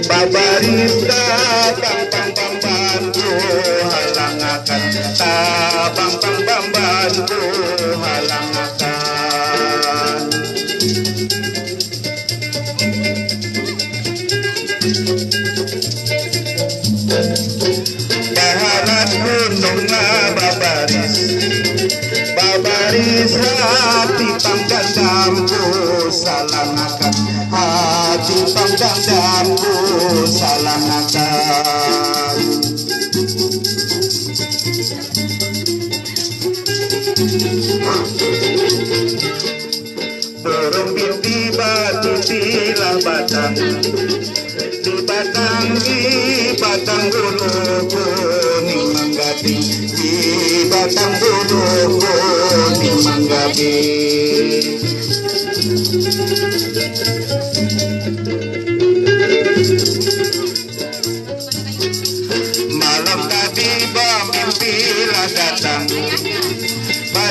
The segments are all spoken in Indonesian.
Babaris datang bambanku halangakan, tabang bambanku halangakan. Baharat gunungnya babaris hati panggandamku salangakan, hati panggandamku salangakan. Burung binti batu tilah batang, di batang bulu kuning menggading, di batang bulu kuning menggading. Malam tadi mimpilah datang,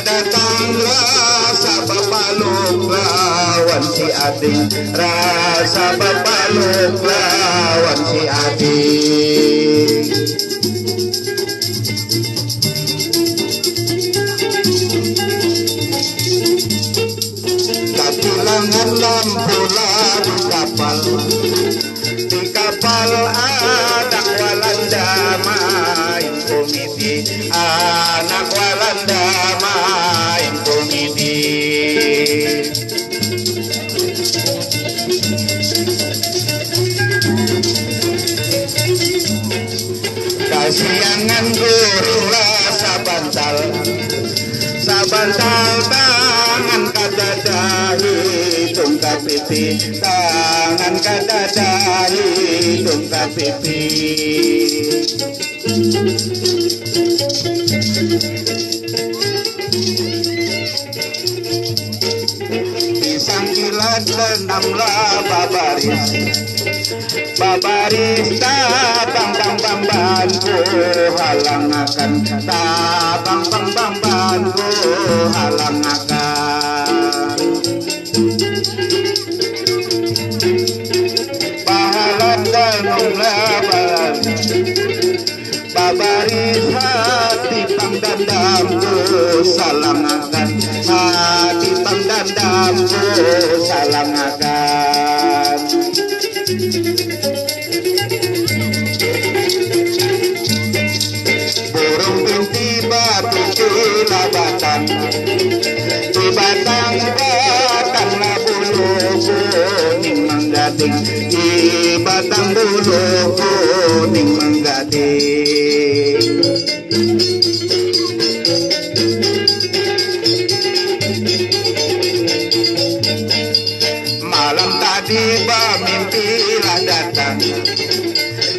datang rasa bapaluk lawan si ading, rasa bapaluk lawan si ading. Katilangan lampu di kapal anak Walanda main komedi, anak Walanda main komedi. Kasiangan guru rasa bantal, sabantal tangan kata dahi tungkat pipi, tangan kata dahi tungkat pipi. Pisang kilat lenamlah babaris tabang bambanku halangakan, tabang bambanku halangakan. Pahalan danung babaris hati panggandamku salangakan, hati panggandamku salangakan. Burung binti batu tilah batang, di batang lah bulu kuning menggading, di batang bulu kuning menggading. Malam tadi mimpilah datang,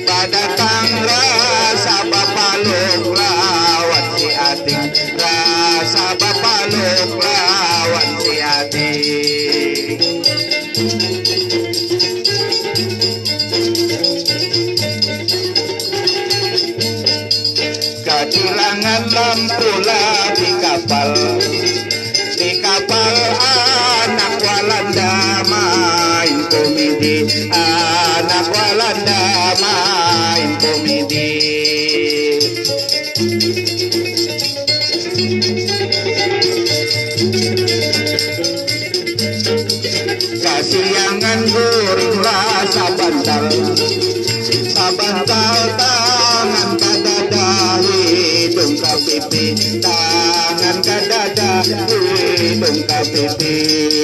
datang rasa bapaluk lawan si ading, rasa bapaluk lawan si ading. Kadilangan lampu di kapal anak Walanda main komedi, anak Walanda Belanda main komedi. Kasiangan guring rasa bantal tangan kadada hidung ka pipi tangan kadada hidung ka pipi.